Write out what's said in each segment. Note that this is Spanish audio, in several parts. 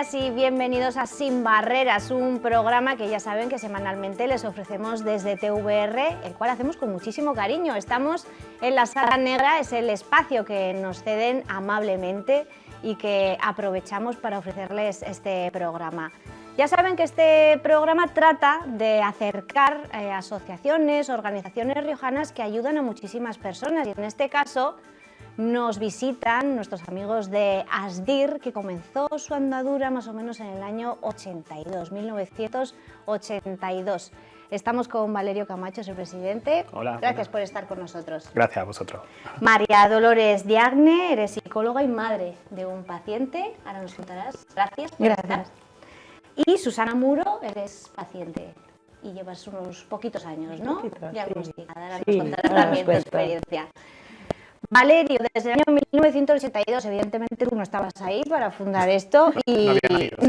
bienvenidas y bienvenidos a Sin Barreras, un programa que ya saben que semanalmente les ofrecemos desde TVR, el cual hacemos con muchísimo cariño. Estamos en la Sala Negra, es el espacio que nos ceden amablemente y que aprovechamos para ofrecerles este programa. Ya saben que este programa trata de acercar asociaciones, organizaciones riojanas que ayudan a muchísimas personas, y en este caso nos visitan nuestros amigos de ASDIR, que comenzó su andadura más o menos en el año 1982. Estamos con Valerio Camacho, su presidente. Hola. Gracias por estar con nosotros. Gracias a vosotros. María Dolores Diagne, eres psicóloga y madre de un paciente. Ahora nos contarás. Gracias. Gracias. Y Susana Muro, eres paciente y llevas unos poquitos años, ¿no? Diagnosticada. Ahora nos contarás también tu experiencia. Valerio, desde el año 1982, evidentemente tú no estabas ahí para fundar esto y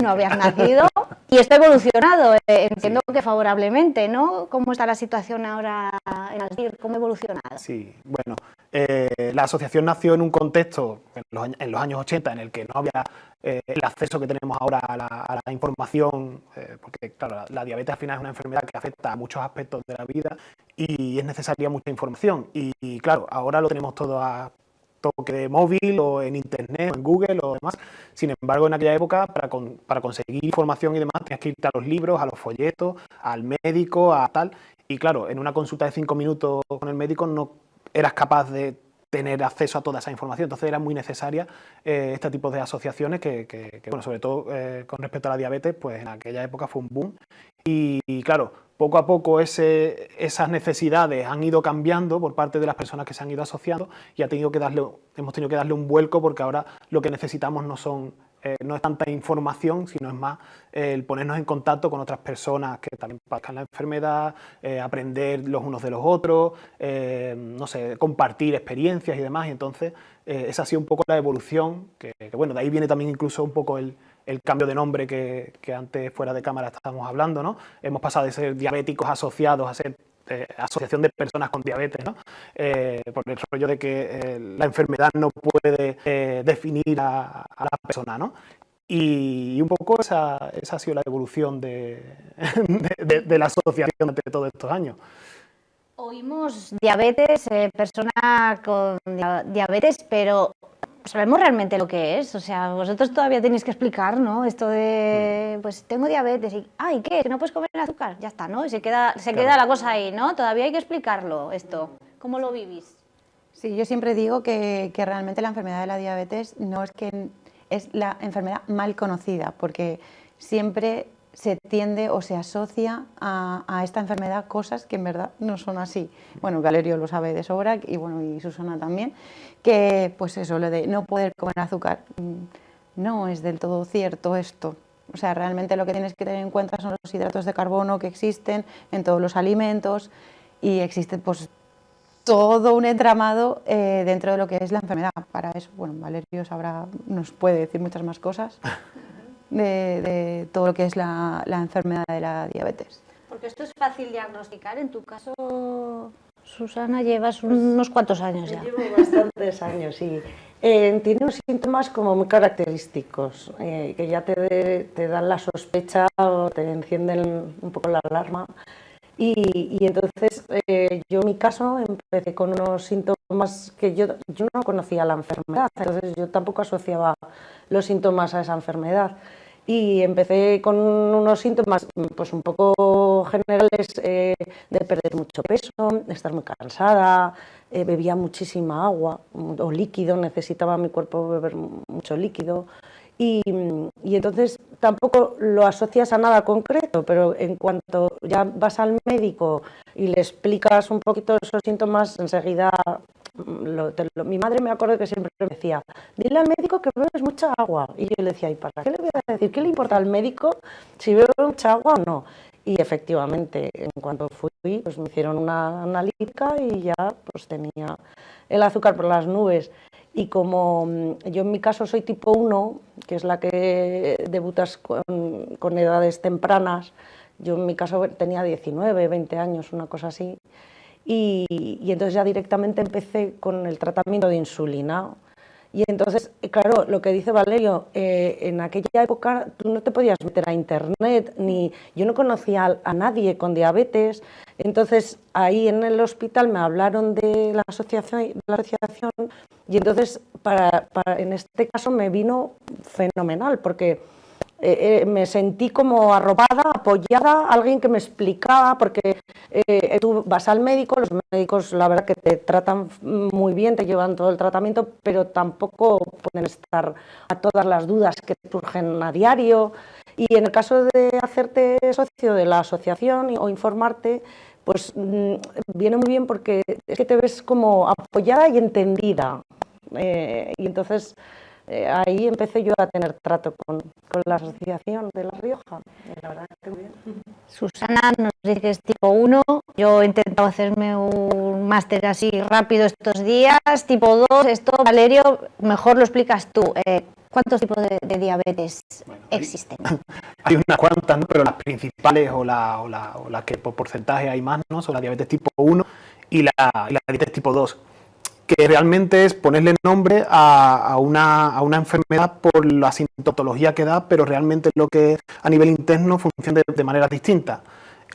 no habías nacido, y esto ha evolucionado, entiendo que favorablemente, ¿no? ¿Cómo está la situación ahora en ASDIR? ¿Cómo ha evolucionado? Sí, bueno, la asociación nació en un contexto, en los años 80, en el que no había el acceso que tenemos ahora a la información, porque claro, la diabetes al final es una enfermedad que afecta a muchos aspectos de la vida y es necesaria mucha información. Y claro, ahora lo tenemos todo a toque de móvil o en internet o en Google o demás. Sin embargo, en aquella época, para conseguir información y demás, tenías que irte a los libros, a los folletos, al médico, a tal. Y claro, en una consulta de 5 minutos con el médico no eras capaz de tener acceso a toda esa información. Entonces era muy necesaria este tipo de asociaciones que bueno, sobre todo con respecto a la diabetes, pues en aquella época fue un boom. Y claro, poco a poco esas necesidades han ido cambiando por parte de las personas que se han ido asociando y hemos tenido que darle un vuelco, porque ahora lo que necesitamos no es tanta información, sino es más el ponernos en contacto con otras personas que también padezcan la enfermedad, aprender los unos de los otros, no sé, compartir experiencias y demás. Y entonces esa ha sido un poco la evolución, que bueno, de ahí viene también incluso un poco el cambio de nombre que antes fuera de cámara estábamos hablando, ¿no? Hemos pasado de ser diabéticos asociados a ser asociación de personas con diabetes, ¿no? Por el rollo de que la enfermedad no puede definir a la persona, ¿no? Y un poco esa ha sido la evolución de la asociación durante todos estos años. Oímos diabetes, persona con diabetes, pero ¿sabemos realmente lo que es? O sea, vosotros todavía tenéis que explicar, ¿no? Esto de, pues tengo diabetes y, ¿y qué? ¿Que no puedes comer azúcar? Ya está, ¿no? Y se queda la cosa ahí, ¿no? Todavía hay que explicarlo, esto. ¿Cómo lo vivís? Sí, yo siempre digo que realmente la enfermedad de la diabetes no es que es la enfermedad mal conocida, porque siempre se tiende o se asocia a esta enfermedad cosas que en verdad no son así. Bueno, Valerio lo sabe de sobra y bueno, y Susana también, que pues eso, lo de no poder comer azúcar, no es del todo cierto esto. O sea, realmente lo que tienes que tener en cuenta son los hidratos de carbono que existen en todos los alimentos, y existe pues todo un entramado dentro de lo que es la enfermedad. Para eso, bueno, Valerio nos puede decir muchas más cosas de todo lo que es la enfermedad de la diabetes. Porque esto es fácil diagnosticar. En tu caso, Susana, llevas unos cuantos años ya. Llevo bastantes años, sí. Tiene unos síntomas como muy característicos, que ya te dan la sospecha o te encienden un poco la alarma. Y entonces yo en mi caso empecé con unos síntomas que yo no conocía la enfermedad, entonces yo tampoco asociaba los síntomas a esa enfermedad. Y empecé con unos síntomas pues un poco generales, de perder mucho peso, de estar muy cansada, bebía muchísima agua o líquido, necesitaba mi cuerpo beber mucho líquido. Y entonces tampoco lo asocias a nada concreto, pero en cuanto ya vas al médico y le explicas un poquito esos síntomas, enseguida mi madre, me acuerdo que siempre me decía, dile al médico que bebes mucha agua. Y yo le decía, ¿y para qué le voy a decir? ¿Qué le importa al médico si bebe mucha agua o no? Y efectivamente, en cuanto fui, pues me hicieron una analítica y ya pues tenía el azúcar por las nubes. Y como yo en mi caso soy tipo 1, que es la que debutas con edades tempranas, yo en mi caso tenía 19, 20 años, una cosa así, y entonces ya directamente empecé con el tratamiento de insulina. Y entonces, claro, lo que dice Valerio, en aquella época tú no te podías meter a internet, ni yo no conocía a nadie con diabetes. Entonces, ahí en el hospital me hablaron de la asociación y entonces, en este caso me vino fenomenal, porque me sentí como arropada, apoyada, alguien que me explicaba, porque tú vas al médico, los médicos la verdad que te tratan muy bien, te llevan todo el tratamiento, pero tampoco pueden estar a todas las dudas que surgen a diario. Y en el caso de hacerte socio de la asociación o informarte, pues viene muy bien porque es que te ves como apoyada y entendida. Y entonces ahí empecé yo a tener trato con la asociación de La Rioja. La verdad que muy bien. Susana nos dice que es tipo 1, yo he intentado hacerme un máster así rápido estos días, tipo 2, esto Valerio, mejor lo explicas tú. ¿Cuántos tipos de diabetes existen? Hay unas cuantas, ¿no? Pero las principales o las que por porcentaje hay más, ¿no? Son la diabetes tipo 1 y la diabetes tipo 2. Que realmente es ponerle nombre a una enfermedad por la sintomatología que da, pero realmente lo que a nivel interno funciona de manera distinta.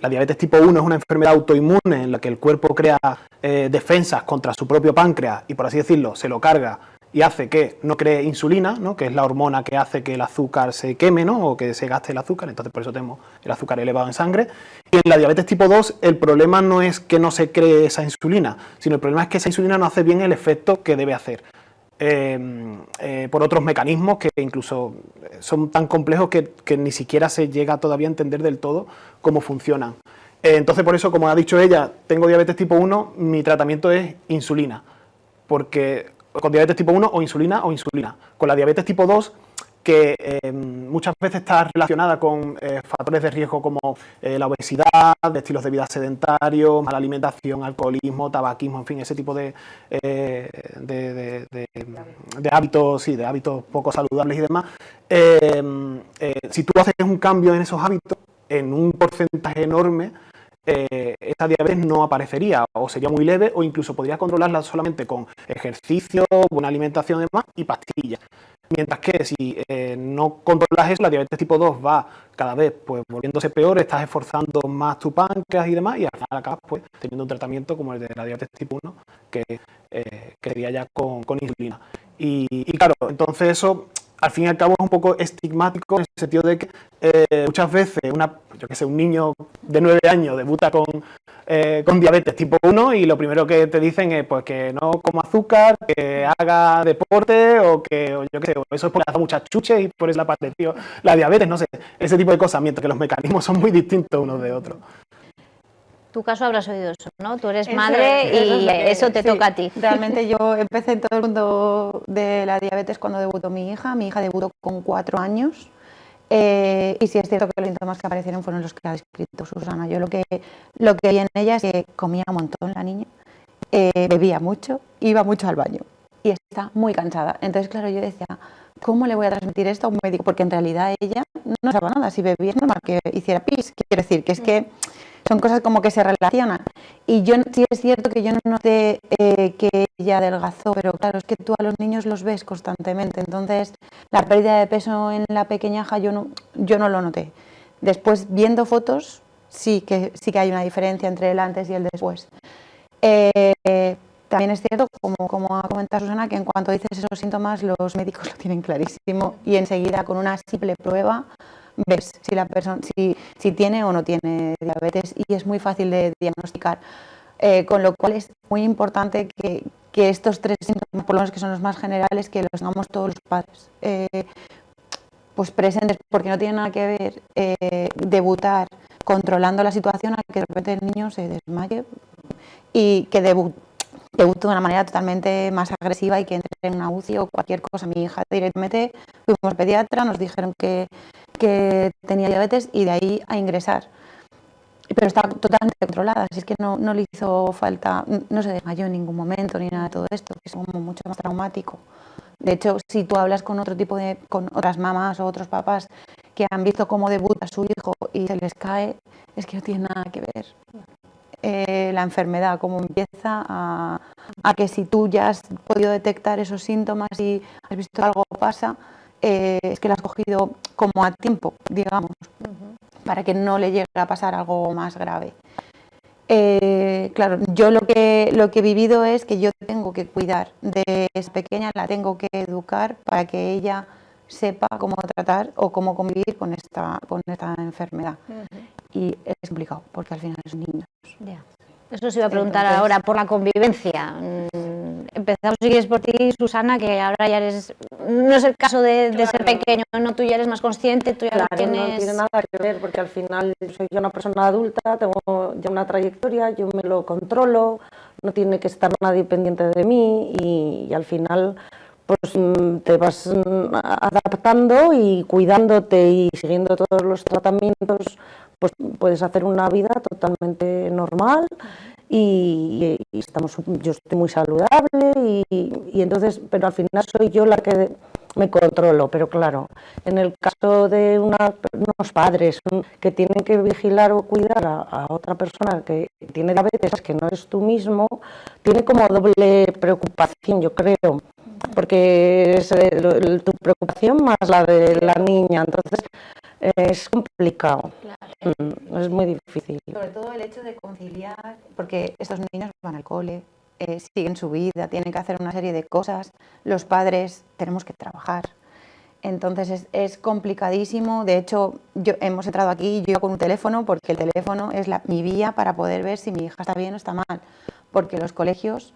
La diabetes tipo 1 es una enfermedad autoinmune en la que el cuerpo crea defensas contra su propio páncreas y, por así decirlo, se lo carga y hace que no cree insulina, ¿no? Que es la hormona que hace que el azúcar se queme, ¿no? O que se gaste el azúcar, entonces por eso tenemos el azúcar elevado en sangre. Y en la diabetes tipo 2 el problema no es que no se cree esa insulina, sino el problema es que esa insulina no hace bien el efecto que debe hacer. Por otros mecanismos que incluso son tan complejos que ni siquiera se llega todavía a entender del todo cómo funcionan. Entonces por eso, como ha dicho ella, tengo diabetes tipo 1, mi tratamiento es insulina, porque con diabetes tipo 1 o insulina. Con la diabetes tipo 2, que muchas veces está relacionada con factores de riesgo como la obesidad, de estilos de vida sedentarios, mala alimentación, alcoholismo, tabaquismo, en fin, ese tipo de hábitos, sí, de hábitos poco saludables y demás. Si tú haces un cambio en esos hábitos, en un porcentaje enorme, esta diabetes no aparecería o sería muy leve o incluso podría controlarla solamente con ejercicio, buena alimentación y demás y pastillas. Mientras que si no controlas eso, la diabetes tipo 2 va cada vez pues volviéndose peor, estás esforzando más tu páncreas y demás y al final acabas pues teniendo un tratamiento como el de la diabetes tipo 1 que sería ya con insulina. Y claro, entonces eso al fin y al cabo es un poco estigmático en el sentido de que muchas veces un niño de 9 años debuta con diabetes tipo 1 y lo primero que te dicen es pues que no coma azúcar, que haga deporte o yo qué sé, eso es porque hace muchas chuches y por eso le apareció la diabetes, no sé, ese tipo de cosas, mientras que los mecanismos son muy distintos unos de otros. Tu caso habrás oído eso, ¿no? Tú eres madre y eso te toca a ti. Realmente yo empecé en todo el mundo de la diabetes cuando debutó mi hija. Mi hija debutó con 4 años y sí es cierto que los síntomas que aparecieron fueron los que ha descrito Susana. Yo lo que vi en ella es que comía un montón la niña, bebía mucho, iba mucho al baño y está muy cansada. Entonces, claro, yo decía, ¿cómo le voy a transmitir esto a un médico? Porque en realidad ella no sabe nada. Si bebía es normal que hiciera pis. Quiero decir que es que son cosas como que se relacionan. Y yo sí es cierto que yo no noté que ella adelgazó, pero claro, es que tú a los niños los ves constantemente. Entonces, la pérdida de peso en la pequeñaja yo no lo noté. Después, viendo fotos, sí que hay una diferencia entre el antes y el después. También es cierto, como ha comentado Susana, que en cuanto dices esos síntomas, los médicos lo tienen clarísimo y enseguida con una simple prueba ves si la persona si tiene o no tiene diabetes y es muy fácil de diagnosticar, con lo cual es muy importante que estos 3 síntomas, por lo menos que son los más generales, que los tengamos todos los padres pues presentes, porque no tiene nada que ver debutar controlando la situación a que de repente el niño se desmaye y que debute de una manera totalmente más agresiva y que entre en una UCI o cualquier cosa. Mi hija directamente fuimos al pediatra, nos dijeron que tenía diabetes y de ahí a ingresar. Pero está totalmente controlada, así es que no le hizo falta, no se desmayó en ningún momento ni nada de todo esto, que es como mucho más traumático. De hecho, si tú hablas con con otras mamás o otros papás que han visto cómo debuta su hijo y se les cae, es que no tiene nada que ver. la enfermedad, cómo empieza a que si tú ya has podido detectar esos síntomas y has visto que algo pasa, es que lo has cogido como a tiempo, digamos, para que no le llegue a pasar algo más grave. Claro, yo lo que he vivido es que yo tengo que cuidar de esa pequeña, la tengo que educar para que ella sepa cómo tratar o cómo convivir con esta enfermedad. Y es complicado, porque al final son niños. Ya. Eso os iba a preguntar ahora, por la convivencia. Empezamos, si quieres, por ti, Susana, que ahora ya eres... No es el caso de ser pequeño, no, tú ya eres más consciente, tú ya Claro, lo tienes... no tiene nada que ver, porque al final soy yo una persona adulta, tengo ya una trayectoria, yo me lo controlo, no tiene que estar nadie pendiente de mí y al final pues te vas adaptando y cuidándote y siguiendo todos los tratamientos, pues puedes hacer una vida totalmente normal y yo estoy muy saludable y entonces, pero al final soy yo la que me controlo, pero claro, en el caso de unos padres que tienen que vigilar o cuidar a otra persona que tiene diabetes, que no es tú mismo, tiene como doble preocupación, yo creo, porque es tu preocupación más la de la niña, entonces es complicado, es muy difícil. Sobre todo el hecho de conciliar, porque estos niños van al cole, siguen su vida, tienen que hacer una serie de cosas, los padres tenemos que trabajar, entonces es complicadísimo. De hecho, hemos entrado aquí yo con un teléfono, porque el teléfono es mi vía para poder ver si mi hija está bien o está mal, porque los colegios,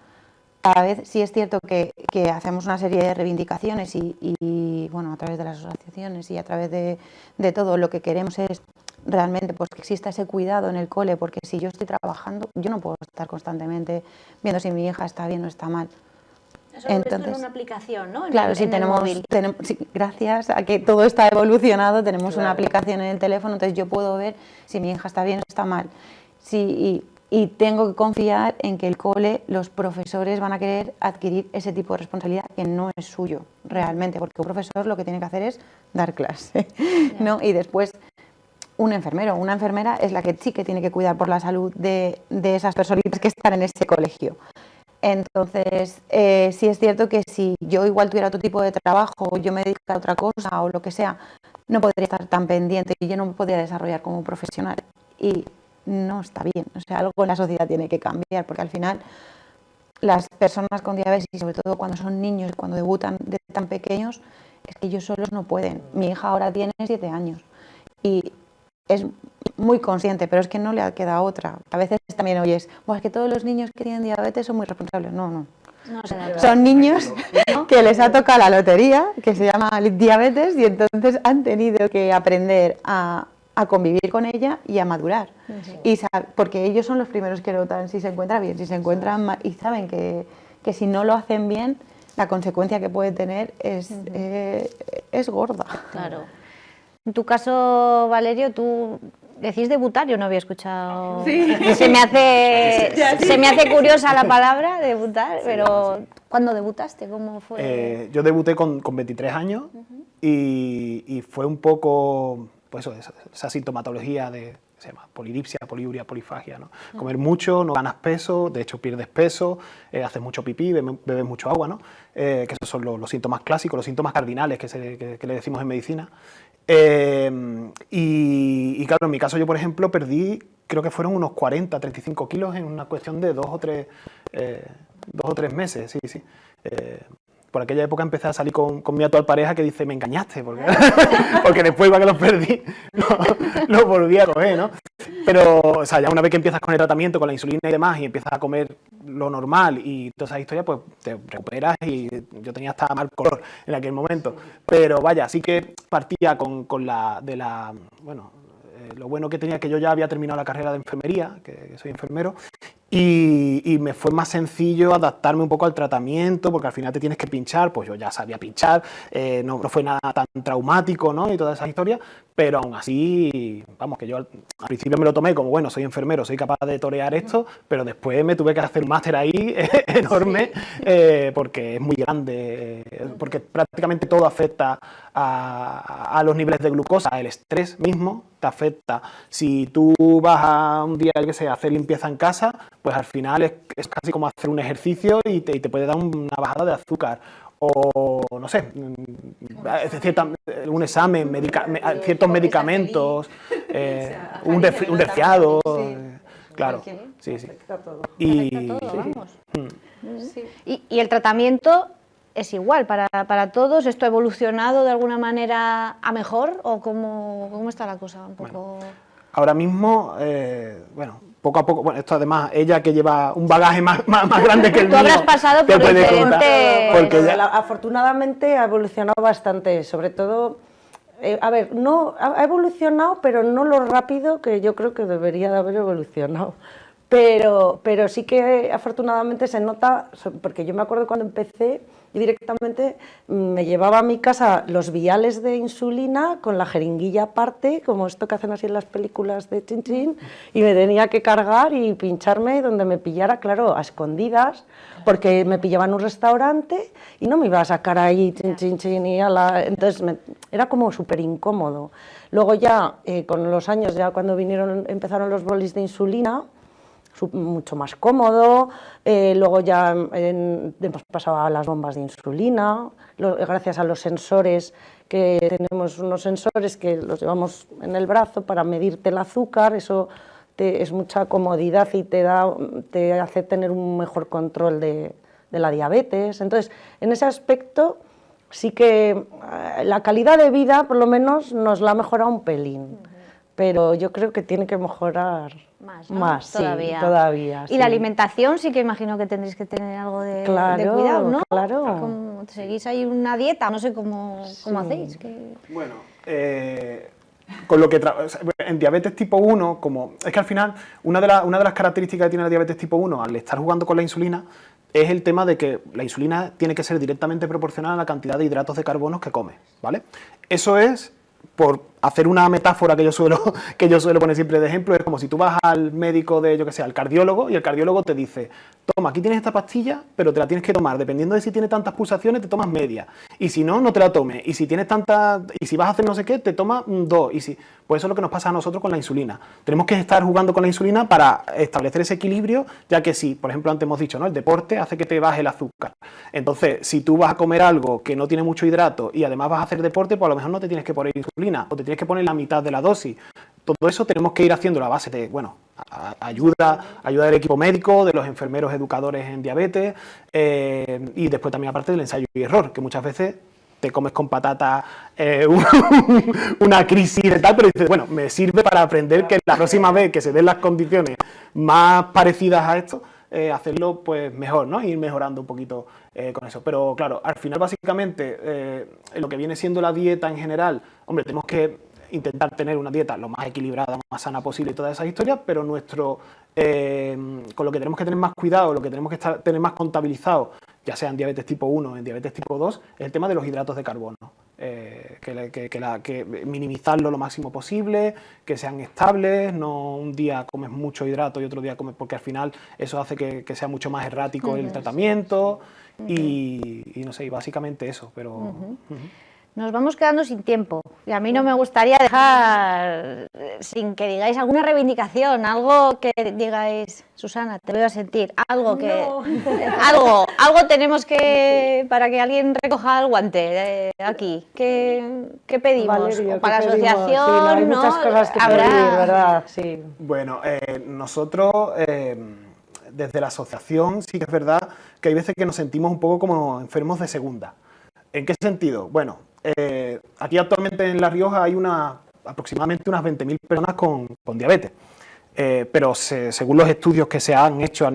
cada vez sí es cierto que hacemos una serie de reivindicaciones y bueno, a través de las asociaciones y a través de todo, lo que queremos es realmente pues que exista ese cuidado en el cole, porque si yo estoy trabajando, yo no puedo estar constantemente viendo si mi hija está bien o está mal. Eso lo ves en una aplicación, ¿no? Claro, sí, sí, gracias a que todo está evolucionado, tenemos una aplicación en el teléfono, entonces yo puedo ver si mi hija está bien o está mal. Y tengo que confiar en que el cole, los profesores van a querer adquirir ese tipo de responsabilidad que no es suyo realmente, porque un profesor lo que tiene que hacer es dar clase, ¿no? Y después un enfermero, una enfermera es la que sí que tiene que cuidar por la salud de esas personitas que están en ese colegio. Entonces, sí es cierto que si yo igual tuviera otro tipo de trabajo, o yo me dedicara a otra cosa o lo que sea, no podría estar tan pendiente y yo no me podría desarrollar como profesional. Y no está bien, o sea, algo en la sociedad tiene que cambiar, porque al final las personas con diabetes, y sobre todo cuando son niños y cuando debutan de tan pequeños, es que ellos solos no pueden. Mi hija ahora tiene 7 años y es muy consciente, pero es que no le queda otra. A veces también oyes, es que todos los niños que tienen diabetes son muy responsables. No. Son niños que les ha tocado la lotería, que se llama diabetes, y entonces han tenido que aprender a convivir con ella y a madurar. Porque ellos son los primeros que notan si se encuentra bien, si se encuentran mal, y saben que si no lo hacen bien, la consecuencia que puede tener es gorda. Claro. En tu caso, Valerio, tú decís debutar, yo no había escuchado. Sí. Se me hace curiosa la palabra debutar, pero ¿cuándo debutaste? ¿Cómo fue? Yo debuté con 23 años y fue un poco pues esa sintomatología se llama polidipsia, poliuria, polifagia, ¿no? Comer mucho, no ganas peso, de hecho pierdes peso, haces mucho pipí, bebes mucho agua, ¿no? Que esos son los síntomas clásicos, los síntomas cardinales que le decimos en medicina. Y claro, en mi caso yo, por ejemplo, perdí, creo que fueron unos 40, 35 kilos en una cuestión de 2 o 3 meses, sí. Por aquella época empecé a salir con mi actual pareja, que dice, me engañaste, porque después igual que los perdí, los volví a coger, ¿no? Pero, o sea, ya una vez que empiezas con el tratamiento, con la insulina y demás, y empiezas a comer lo normal y toda esa historia, pues te recuperas, y yo tenía hasta mal color en aquel momento. Pero vaya, sí que partía lo bueno que tenía, que yo ya había terminado la carrera de enfermería, que soy enfermero, y me fue más sencillo adaptarme un poco al tratamiento, porque al final te tienes que pinchar, pues yo ya sabía pinchar, no fue nada tan traumático, ¿no? Y todas esas historias, pero aún así, vamos, que yo al principio me lo tomé como, bueno, soy enfermero, soy capaz de torear esto, pero después me tuve que hacer un máster ahí enorme, porque es muy grande, porque prácticamente todo afecta a los niveles de glucosa, el estrés mismo te afecta. Si tú vas a un día, que sé, a hacer limpieza en casa, pues al final es casi como hacer un ejercicio y te puede dar una bajada de azúcar. O, no sé, un examen, ciertos medicamentos, un resfriado, claro, sí. Y, y el tratamiento es igual para todos. ¿Esto ha evolucionado de alguna manera a mejor o cómo está la cosa? Un poco... Bueno, ahora mismo, bueno, poco a poco, bueno, esto además, ella que lleva un bagaje más grande que el mío. Tú habrás pasado por diferentes... Porque afortunadamente ha evolucionado bastante, sobre todo, a ver, no ha evolucionado, pero no lo rápido que yo creo que debería de haber evolucionado. Pero sí que afortunadamente se nota, porque yo me acuerdo cuando empecé y directamente me llevaba a mi casa los viales de insulina con la jeringuilla aparte, como esto que hacen así en las películas de Chin Chin, y me tenía que cargar y pincharme donde me pillara, claro, a escondidas, porque me pillaba en un restaurante y no me iba a sacar ahí Chin Chin Chin y entonces era como súper incómodo. Luego ya, con los años, ya cuando empezaron los bolis de insulina, mucho más cómodo, luego ya hemos pasado a las bombas de insulina, gracias a los sensores, que tenemos unos sensores que los llevamos en el brazo para medirte el azúcar, eso es mucha comodidad y te hace tener un mejor control de la diabetes. Entonces, en ese aspecto sí que la calidad de vida por lo menos nos la ha mejorado un pelín, pero yo creo que tiene que mejorar más, todavía. Sí, todavía. Y la alimentación sí que imagino que tendréis que tener algo de cuidado, ¿no? Claro. Como seguís ahí una dieta, no sé cómo hacéis. Bueno, con lo que en diabetes tipo 1, es que al final una de las características que tiene la diabetes tipo 1 al estar jugando con la insulina es el tema de que la insulina tiene que ser directamente proporcional a la cantidad de hidratos de carbono que come, ¿vale? Eso es, por hacer una metáfora que yo suelo poner siempre de ejemplo, es como si tú vas al médico al cardiólogo, y el cardiólogo te dice, toma, aquí tienes esta pastilla, pero te la tienes que tomar, dependiendo de si tiene tantas pulsaciones, te tomas media, y si no, no te la tomes, y si vas a hacer no sé qué, te tomas 2, pues eso es lo que nos pasa a nosotros con la insulina. Tenemos que estar jugando con la insulina para establecer ese equilibrio, ya que si, por ejemplo, antes hemos dicho, ¿no? El deporte hace que te baje el azúcar. Entonces, si tú vas a comer algo que no tiene mucho hidrato y además vas a hacer deporte, pues a lo mejor no te tienes que poner insulina, o te tienes que poner la mitad de la dosis. Todo eso tenemos que ir haciendo a base de, ayuda del equipo médico, de los enfermeros educadores en diabetes, y después también aparte del ensayo y error, que muchas veces te comes con patata una crisis de tal, pero dices, bueno, me sirve para aprender que la próxima vez que se den las condiciones más parecidas a esto, hacerlo pues mejor, ¿no? Ir mejorando un poquito con eso. Pero claro, al final básicamente lo que viene siendo la dieta en general, hombre, tenemos que intentar tener una dieta lo más equilibrada, más sana posible y todas esas historias, pero con lo que tenemos que tener más cuidado, lo que tenemos que tener más contabilizado, ya sea en diabetes tipo 1 o en diabetes tipo 2, es el tema de los hidratos de carbono. Que minimizarlo lo máximo posible, que sean estables, no un día comes mucho hidrato y otro día comes, porque al final eso hace que sea mucho más errático el tratamiento y no sé, y básicamente eso, pero... Nos vamos quedando sin tiempo y a mí no me gustaría dejar sin que digáis alguna reivindicación, algo que digáis, Susana, te voy a sentir, algo que... No. algo tenemos que... para que alguien recoja el guante aquí. ¿Qué pedimos? Valerio, para la asociación, sí, no, hay muchas cosas que pedir, ¿verdad? Sí. Bueno, nosotros... desde la asociación sí que es verdad que hay veces que nos sentimos un poco como enfermos de segunda. ¿En qué sentido? Bueno, aquí actualmente en La Rioja hay aproximadamente unas 20.000 personas con diabetes, pero según los estudios que se han hecho,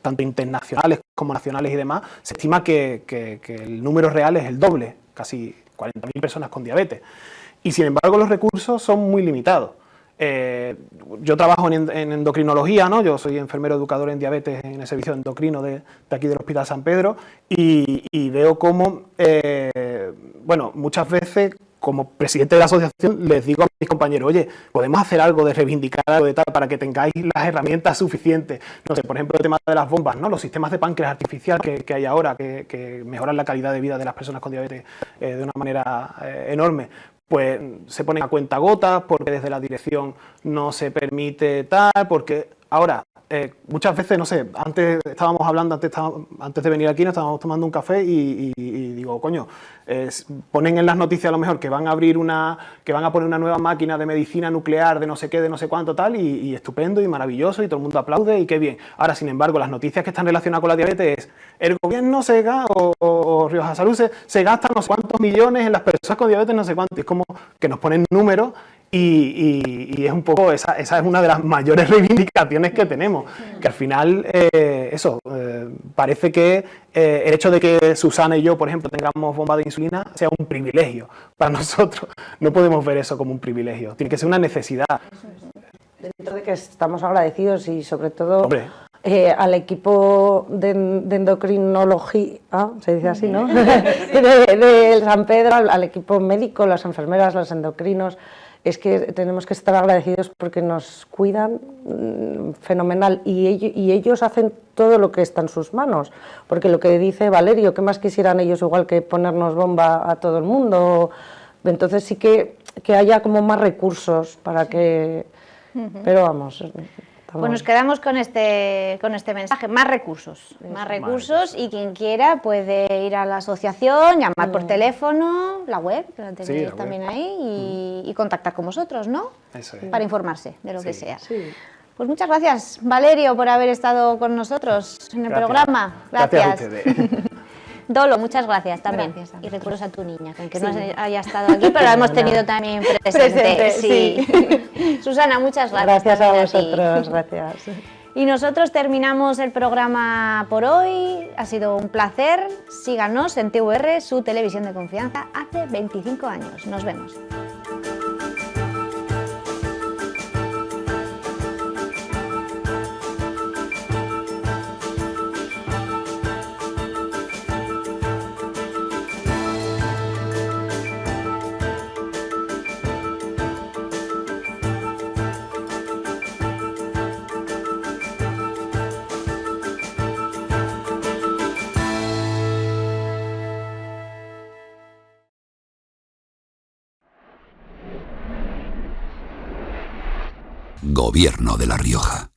tanto internacionales como nacionales y demás, se estima que el número real es el doble, casi 40.000 personas con diabetes. Y sin embargo los recursos son muy limitados. Yo trabajo en endocrinología, ¿no? Yo soy enfermero educador en diabetes en el servicio endocrino de aquí del Hospital San Pedro y veo cómo, muchas veces como presidente de la asociación les digo a mis compañeros, oye, podemos hacer algo de reivindicar algo de tal para que tengáis las herramientas suficientes. No sé, por ejemplo, el tema de las bombas, ¿no? Los sistemas de páncreas artificial que hay ahora, que mejoran la calidad de vida de las personas con diabetes de una manera enorme. Pues se ponen a cuentagotas porque desde la dirección no se permite tal, porque ahora muchas veces, no sé, antes estábamos hablando, antes de venir aquí nos estábamos tomando un café y digo, coño, ponen en las noticias a lo mejor que van a poner una nueva máquina de medicina nuclear de no sé qué, de no sé cuánto tal, y estupendo y maravilloso y todo el mundo aplaude y qué bien. Ahora, sin embargo, las noticias que están relacionadas con la diabetes es el gobierno o Rioja Salud se gasta no sé cuántos millones en las personas con diabetes, no sé cuánto, y es como que nos ponen números. Y es un poco, esa es una de las mayores reivindicaciones que tenemos, que al final, parece que el hecho de que Susana y yo, por ejemplo, tengamos bomba de insulina sea un privilegio para nosotros. No podemos ver eso como un privilegio, tiene que ser una necesidad. Dentro de que estamos agradecidos y sobre todo... Hombre. Al equipo de endocrinología, se dice así, ¿no? de San Pedro, al equipo médico, las enfermeras, los endocrinos, es que tenemos que estar agradecidos porque nos cuidan fenomenal y ellos hacen todo lo que está en sus manos, porque lo que dice Valerio, ¿qué más quisieran ellos igual que ponernos bomba a todo el mundo? Entonces sí que haya como más recursos para que... Pero vamos... Pues nos quedamos con este mensaje, más recursos, y quien quiera puede ir a la asociación, llamar por teléfono, la web, que la tenéis también ahí, y contactar con vosotros, ¿no? Eso es. Para informarse de lo que sea. Sí. Pues muchas gracias, Valerio, por haber estado con nosotros en el programa. Gracias a ustedes. Dolo, muchas gracias también. Gracias a Y recuerdos a tu niña, que aunque no haya estado aquí, pero la hemos tenido también presente. Presente, Sí. Susana, muchas gracias. Gracias a también ti. vosotros, gracias. Y nosotros terminamos el programa por hoy. Ha sido un placer. Síganos en TVR, su televisión de confianza, hace 25 años. Nos vemos. Gobierno de La Rioja.